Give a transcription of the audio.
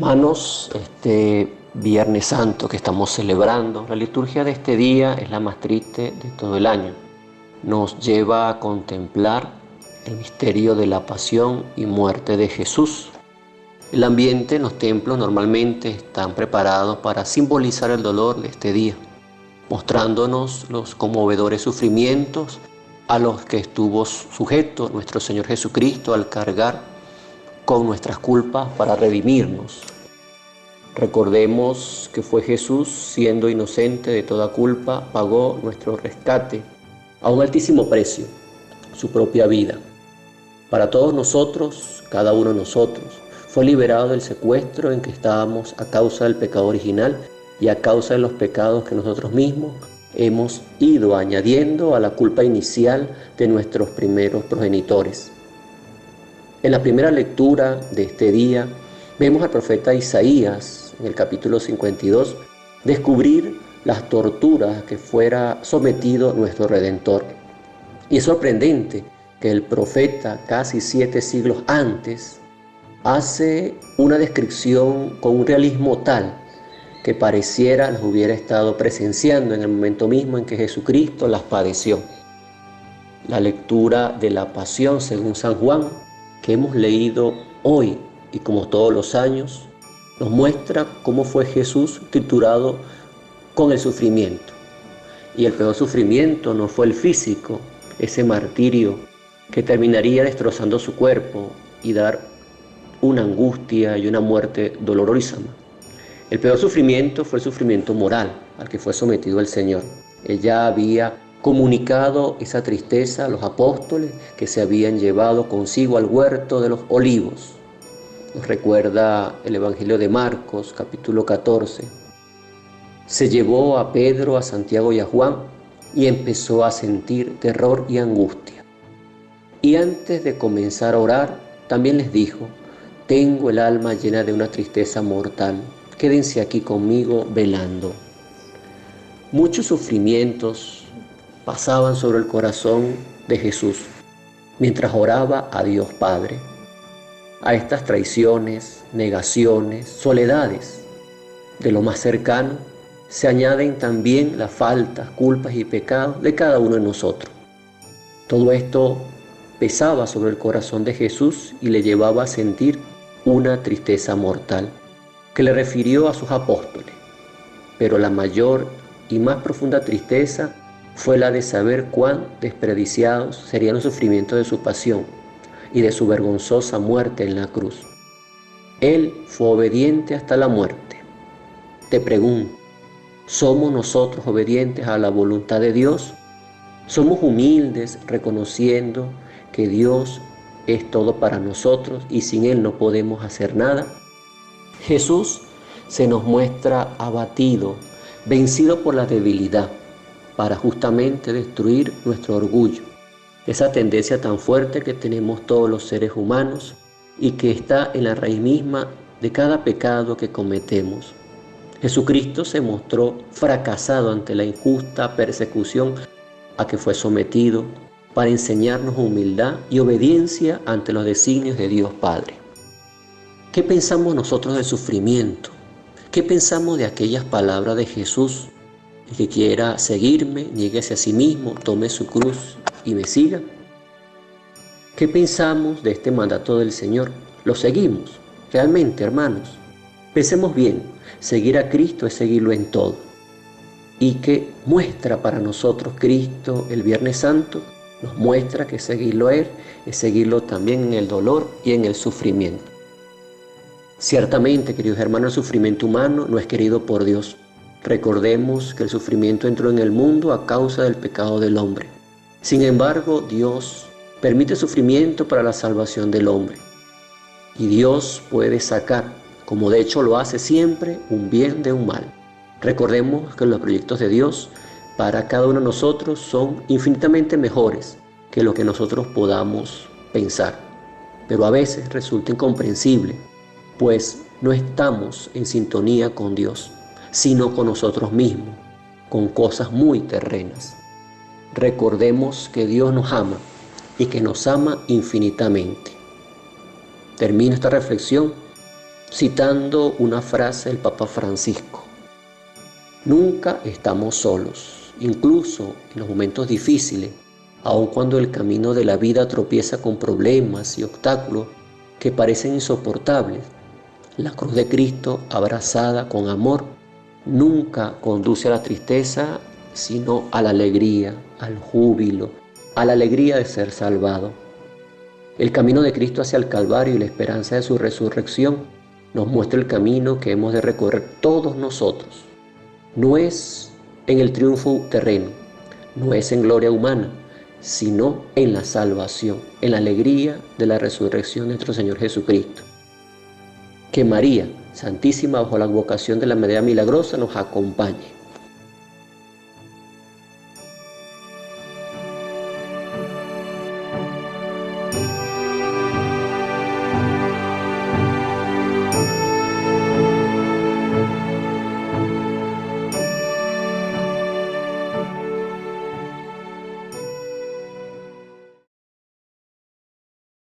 Hermanos, este Viernes Santo que estamos celebrando, la liturgia de este día es la más triste de todo el año. Nos lleva a contemplar el misterio de la pasión y muerte de Jesús. El ambiente en los templos normalmente están preparados para simbolizar el dolor de este día, mostrándonos los conmovedores sufrimientos a los que estuvo sujeto nuestro Señor Jesucristo al cargar con nuestras culpas para redimirnos. Recordemos que fue Jesús, siendo inocente de toda culpa, pagó nuestro rescate a un altísimo precio, su propia vida. Para todos nosotros, cada uno de nosotros, fue liberado del secuestro en que estábamos a causa del pecado original y a causa de los pecados que nosotros mismos hemos ido añadiendo a la culpa inicial de nuestros primeros progenitores. En la primera lectura de este día, vemos al profeta Isaías, en el capítulo 52, descubrir las torturas que fuera sometido nuestro Redentor. Y es sorprendente que el profeta, casi 7 siglos antes, hace una descripción con un realismo tal que pareciera las hubiera estado presenciando en el momento mismo en que Jesucristo las padeció. La lectura de la Pasión según San Juan, que hemos leído hoy y como todos los años, nos muestra cómo fue Jesús triturado con el sufrimiento. Y el peor sufrimiento no fue el físico, ese martirio que terminaría destrozando su cuerpo y dar una angustia y una muerte dolorosísima. El peor sufrimiento fue el sufrimiento moral al que fue sometido el Señor. Él ya había comunicado esa tristeza a los apóstoles que se habían llevado consigo al huerto de los olivos. Nos recuerda el Evangelio de Marcos, capítulo 14. Se llevó a Pedro, a Santiago y a Juan y empezó a sentir terror y angustia. Y antes de comenzar a orar, también les dijo: tengo el alma llena de una tristeza mortal, quédense aquí conmigo velando. Muchos sufrimientos pasaban sobre el corazón de Jesús mientras oraba a Dios Padre. A estas traiciones, negaciones, soledades de lo más cercano se añaden también las faltas, culpas y pecados de cada uno de nosotros. Todo esto pesaba sobre el corazón de Jesús y le llevaba a sentir una tristeza mortal que le refirió a sus apóstoles. Pero la mayor y más profunda tristeza fue la de saber cuán desperdiciados serían los sufrimientos de su pasión y de su vergonzosa muerte en la cruz. Él fue obediente hasta la muerte. Te pregunto, ¿somos nosotros obedientes a la voluntad de Dios? ¿Somos humildes reconociendo que Dios es todo para nosotros y sin Él no podemos hacer nada? Jesús se nos muestra abatido, vencido por la debilidad, para justamente destruir nuestro orgullo, esa tendencia tan fuerte que tenemos todos los seres humanos y que está en la raíz misma de cada pecado que cometemos. Jesucristo se mostró fracasado ante la injusta persecución a que fue sometido para enseñarnos humildad y obediencia ante los designios de Dios Padre. ¿Qué pensamos nosotros del sufrimiento? ¿Qué pensamos de aquellas palabras de Jesús? El que quiera seguirme, niéguese a sí mismo, tome su cruz y me siga. ¿Qué pensamos de este mandato del Señor? ¿Lo seguimos? Realmente, hermanos, pensemos bien, seguir a Cristo es seguirlo en todo. ¿Y qué muestra para nosotros Cristo el Viernes Santo? Nos muestra que seguirlo a Él es seguirlo también en el dolor y en el sufrimiento. Ciertamente, queridos hermanos, el sufrimiento humano no es querido por Dios. Recordemos que el sufrimiento entró en el mundo a causa del pecado del hombre. Sin embargo, Dios permite sufrimiento para la salvación del hombre. Y Dios puede sacar, como de hecho lo hace siempre, un bien de un mal. Recordemos que los proyectos de Dios para cada uno de nosotros son infinitamente mejores que lo que nosotros podamos pensar. Pero a veces resulta incomprensible, pues no estamos en sintonía con Dios, sino con nosotros mismos, con cosas muy terrenas. Recordemos que Dios nos ama y que nos ama infinitamente. Termino esta reflexión citando una frase del Papa Francisco: nunca estamos solos, incluso en los momentos difíciles, aun cuando el camino de la vida tropieza con problemas y obstáculos que parecen insoportables. La cruz de Cristo, abrazada con amor, nunca conduce a la tristeza, sino a la alegría, al júbilo, a la alegría de ser salvado. El camino de Cristo hacia el Calvario y la esperanza de su resurrección nos muestra el camino que hemos de recorrer todos nosotros. No es en el triunfo terreno, no es en gloria humana, sino en la salvación, en la alegría de la resurrección de nuestro Señor Jesucristo. Que María, Santísima, bajo la advocación de la Medalla Milagrosa, nos acompañe.